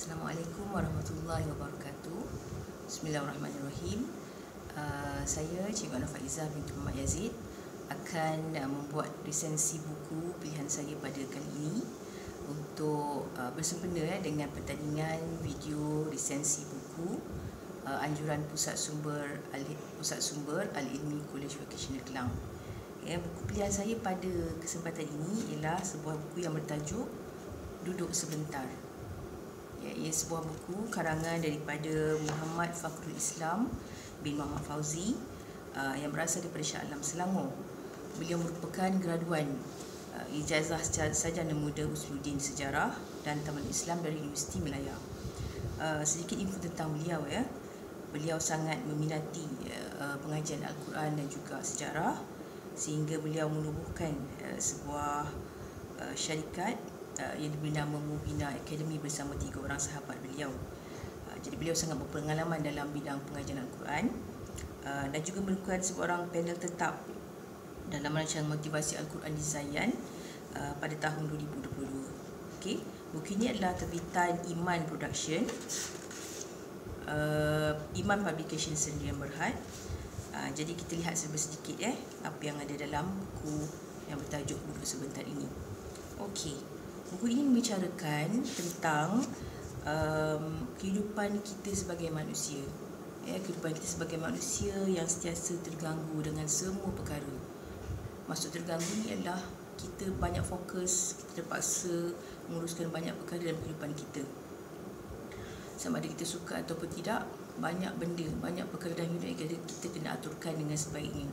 Assalamualaikum warahmatullahi wabarakatuh. Bismillahirrahmanirrahim. Saya Cikgu Ana Faizah binti Muhammad Yazid akan membuat resensi buku pilihan saya pada kali ini untuk bersempena dengan pertandingan video resensi buku anjuran Pusat Sumber Al-Ilmi Kolej Vocasional Kelang. Buku pilihan saya pada kesempatan ini ialah sebuah buku yang bertajuk Duduk Sebentar. Ia sebuah buku karangan daripada Muhammad Fakhrul Islam bin Muhammad Fauzi yang berasal daripada Shah Alam, Selangor. Beliau merupakan graduan ijazah sarjana muda Usuluddin Sejarah dan Taman Islam dari Universiti Melaya. Sedikit info tentang beliau Beliau sangat meminati pengajian Al-Quran dan juga sejarah, sehingga beliau menubuhkan sebuah syarikat yang diberi nama Mubina Academy bersama 3 orang sahabat beliau. Jadi beliau sangat berpengalaman dalam bidang pengajian Al-Quran dan juga merupakan seorang panel tetap dalam rancangan motivasi Al-Quran di Zayan pada tahun 2022. Buku ini adalah terbitan Iman Production, Iman Publication Sdn Berhad. Jadi kita lihat sedikit apa yang ada dalam buku yang bertajuk Duduk Sebentar ini. Buku ini membicarakan tentang kehidupan kita sebagai manusia. Kehidupan kita sebagai manusia yang sentiasa terganggu dengan semua perkara. Maksud terganggu ni adalah kita banyak fokus, kita terpaksa menguruskan banyak perkara dalam kehidupan kita. Sama ada kita suka ataupun tidak, banyak benda, banyak perkara dalam hidup kita kena aturkan dengan sebaiknya.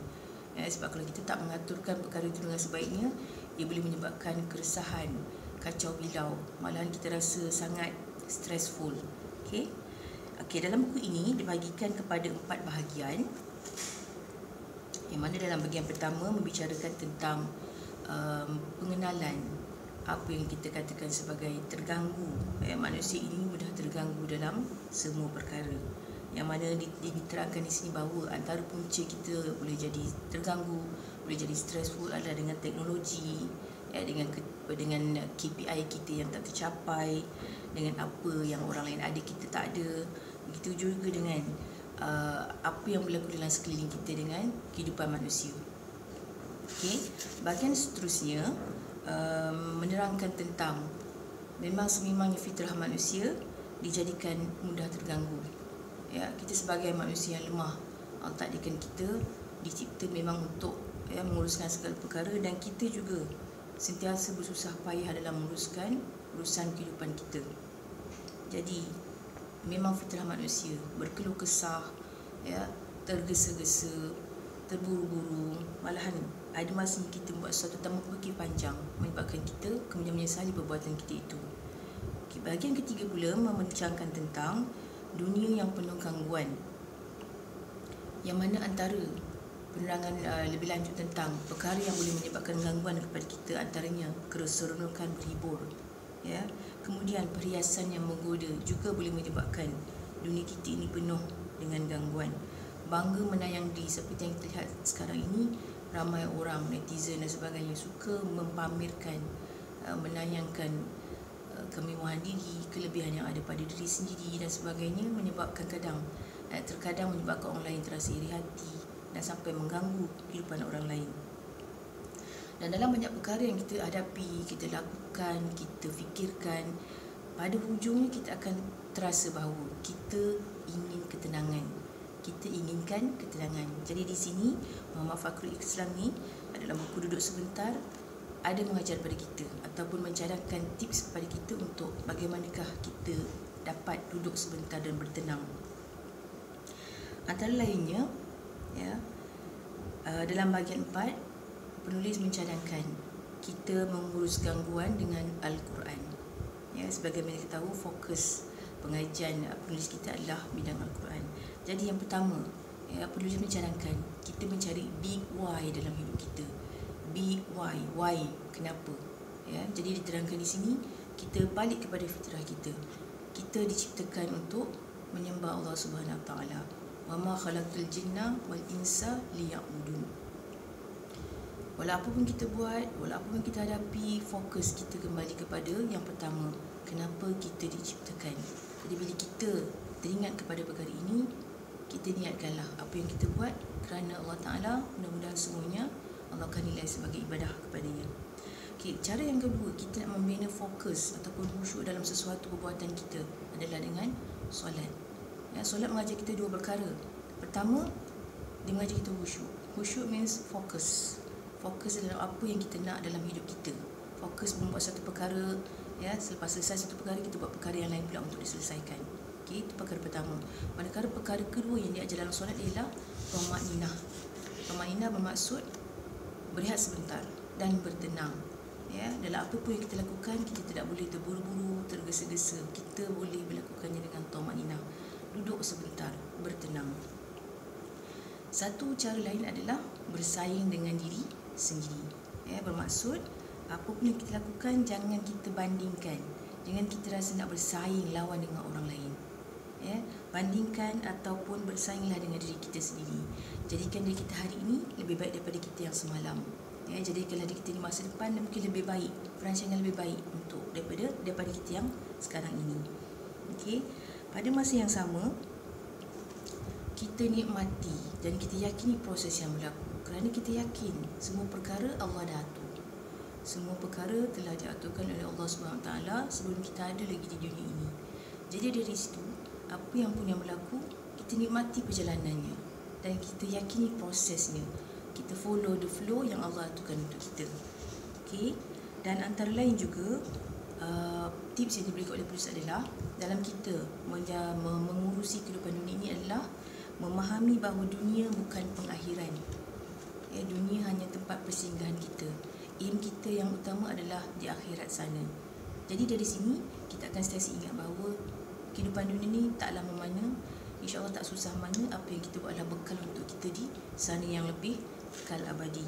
Sebab kalau kita tak mengaturkan perkara itu dengan sebaiknya, ia boleh menyebabkan keresahan, kacau bilau, malahan kita rasa sangat stressful. Dalam buku ini dibahagikan kepada 4 bahagian, yang mana dalam bahagian pertama membicarakan tentang pengenalan apa yang kita katakan sebagai terganggu. Manusia ini mudah terganggu dalam semua perkara, yang mana diterangkan di sini bahawa antara punca kita boleh jadi terganggu, boleh jadi stressful adalah dengan teknologi, dengan KPI kita yang tak tercapai, dengan apa yang orang lain ada kita tak ada. Begitu juga dengan apa yang berlaku dalam sekeliling kita dengan kehidupan manusia. Bahagian seterusnya menerangkan tentang memang sememangnya fitrah manusia dijadikan mudah terganggu. Kita sebagai manusia yang lemah, Allah takdirkan kita dicipta memang untuk menguruskan segala perkara, dan kita juga sentiasa bersusah payah dalam menguruskan urusan kehidupan kita. Jadi memang fitrah manusia berkeluh kesah, tergesa-gesa, terburu-buru, malahan ada masanya kita buat sesuatu tanpa berfikir panjang, menyebabkan kita kemudian menyesali perbuatan kita itu. Bahagian ketiga pula membincangkan tentang dunia yang penuh gangguan, yang mana antara penerangan lebih lanjut tentang perkara yang boleh menyebabkan gangguan kepada kita antaranya keseronokan berhibur, kemudian perhiasan yang menggoda juga boleh menyebabkan dunia kita ini penuh dengan gangguan. Bangga menayang diri seperti yang kita lihat sekarang ini, ramai orang, netizen dan sebagainya suka mempamerkan, menayangkan kemewahan diri, kelebihan yang ada pada diri sendiri dan sebagainya, menyebabkan terkadang menyebabkan orang lain terasa iri hati dan sampai mengganggu kehidupan orang lain. Dan dalam banyak perkara yang kita hadapi, kita lakukan, kita fikirkan, pada hujungnya kita akan terasa bahawa kita ingin ketenangan. Kita inginkan ketenangan. Jadi di sini Muhammad Fakhrul Islam ni dalam buku Duduk Sebentar ada mengajar kepada kita ataupun mencadarkan tips kepada kita untuk bagaimanakah kita dapat duduk sebentar dan bertenang. Antara lainnya, dalam bahagian 4, penulis mencadangkan kita mengurus gangguan dengan Al-Quran. Sebagaimana kita tahu, fokus pengajian penulis kita adalah bidang Al-Quran. Jadi yang pertama, penulis mencadangkan kita mencari big why dalam hidup kita. Big why, kenapa? Jadi diterangkan di sini, kita balik kepada fitrah kita. Kita diciptakan untuk menyembah Allah Subhanahu Wa Taala. Wa ma khalaqtul jinna wal insa liya'budun. Walau apa pun kita buat, walau apa pun kita hadapi, fokus kita kembali kepada yang pertama, kenapa kita diciptakan. Jadi bila kita teringat kepada perkara ini, kita niatkanlah apa yang kita buat kerana Allah Ta'ala, mudah-mudahan semuanya Allah akan nilai sebagai ibadah kepadanya. Okay, cara yang kedua, kita nak membina fokus ataupun khusyuk dalam sesuatu perbuatan kita adalah dengan solat. Solat mengajar kita dua perkara. Pertama, dia mengajar kita khusyuk. Khusyuk means fokus. Fokus dalam apa yang kita nak dalam hidup kita. Fokus membuat satu perkara, selepas selesai satu perkara, kita buat perkara yang lain pula untuk diselesaikan. Okey, itu perkara pertama. Manakala perkara kedua yang diajar dalam solat ialah tumaninah. Tumaninah bermaksud berehat sebentar dan bertenang. Dalam apa pun yang kita lakukan, kita tidak boleh terburu-buru, tergesa-gesa. Kita boleh melakukannya dengan tumaninah. Duduk sebentar, bertenang. Satu cara lain adalah bersaing dengan diri sendiri. Bermaksud apa pun yang kita lakukan, jangan kita bandingkan. Jangan kita rasa nak bersaing lawan dengan orang lain. Bandingkan ataupun bersainglah dengan diri kita sendiri. Jadikan diri kita hari ini lebih baik daripada kita yang semalam. Jadikanlah diri kita di masa depan mungkin lebih baik, perancangan lebih baik untuk daripada kita yang sekarang ini. Okey. Pada masa yang sama, kita nikmati dan kita yakini proses yang berlaku. Kerana kita yakin semua perkara Allah dah atur. Semua perkara telah diaturkan oleh Allah SWT sebelum kita ada lagi di dunia ini. Jadi dari situ, apa yang pun yang berlaku, kita nikmati perjalanannya dan kita yakini prosesnya. Kita follow the flow yang Allah aturkan untuk kita. Okey. Dan antara lain juga, tips yang diberikan oleh penulis adalah dalam kita mengurusi kehidupan dunia ini adalah memahami bahawa dunia bukan pengakhiran. Dunia hanya tempat persinggahan kita. Aim kita yang utama adalah di akhirat sana. Jadi dari sini kita akan sentiasa ingat bahawa kehidupan dunia ni taklah memana, insya-Allah tak susah mana, apa yang kita buat adalah bekal untuk kita di sana yang lebih kekal abadi.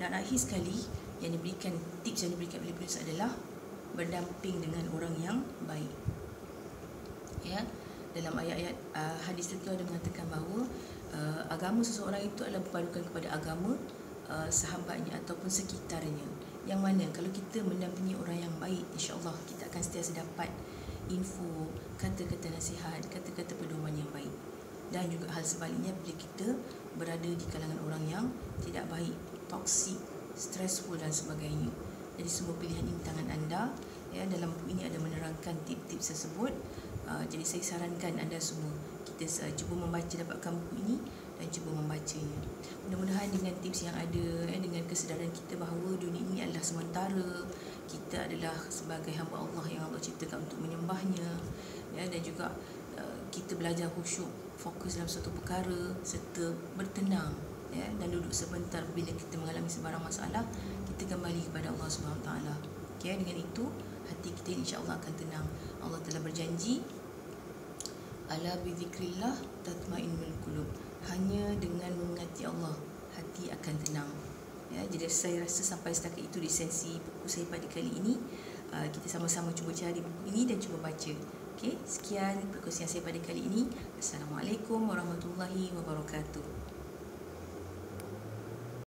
Dan akhir sekali, tips yang diberikan oleh penulis adalah berdamping dengan orang yang baik. Dalam ayat-ayat hadis itu ada mengatakan bahawa agama seseorang itu adalah berpadukan kepada agama sahabatnya ataupun sekitarnya. Yang mana kalau kita mendampingi orang yang baik, insya-Allah kita akan sentiasa dapat info, kata-kata nasihat, kata-kata pedoman yang baik. Dan juga hal sebaliknya bila kita berada di kalangan orang yang tidak baik, toksik, stressful dan sebagainya. Jadi semua pilihan ini tangan anda. Dalam buku ini ada menerangkan tips-tips tersebut. Jadi saya sarankan anda semua kita cuba membaca, dapatkan buku ini dan cuba membacanya. Mudah-mudahan dengan tips yang ada, dengan kesedaran kita bahawa dunia ini adalah sementara, kita adalah sebagai hamba Allah yang Allah ciptakan untuk menyembahnya, dan juga kita belajar khusyuk, fokus dalam suatu perkara serta bertenang, dan duduk sebentar bila kita mengalami sebarang masalah, kita kembali kepada Allah SWT. Dengan itu hati kita insya-Allah akan tenang. Allah telah berjanji, ala bizikrillah tatmainnul qulub. Hanya dengan mengingati Allah, hati akan tenang. Jadi saya rasa sampai setakat itu di sesi buku saya pada kali ini. Kita sama-sama cuba cari buku ini dan cuba baca. Okey, sekian perkongsian saya pada kali ini. Assalamualaikum warahmatullahi wabarakatuh.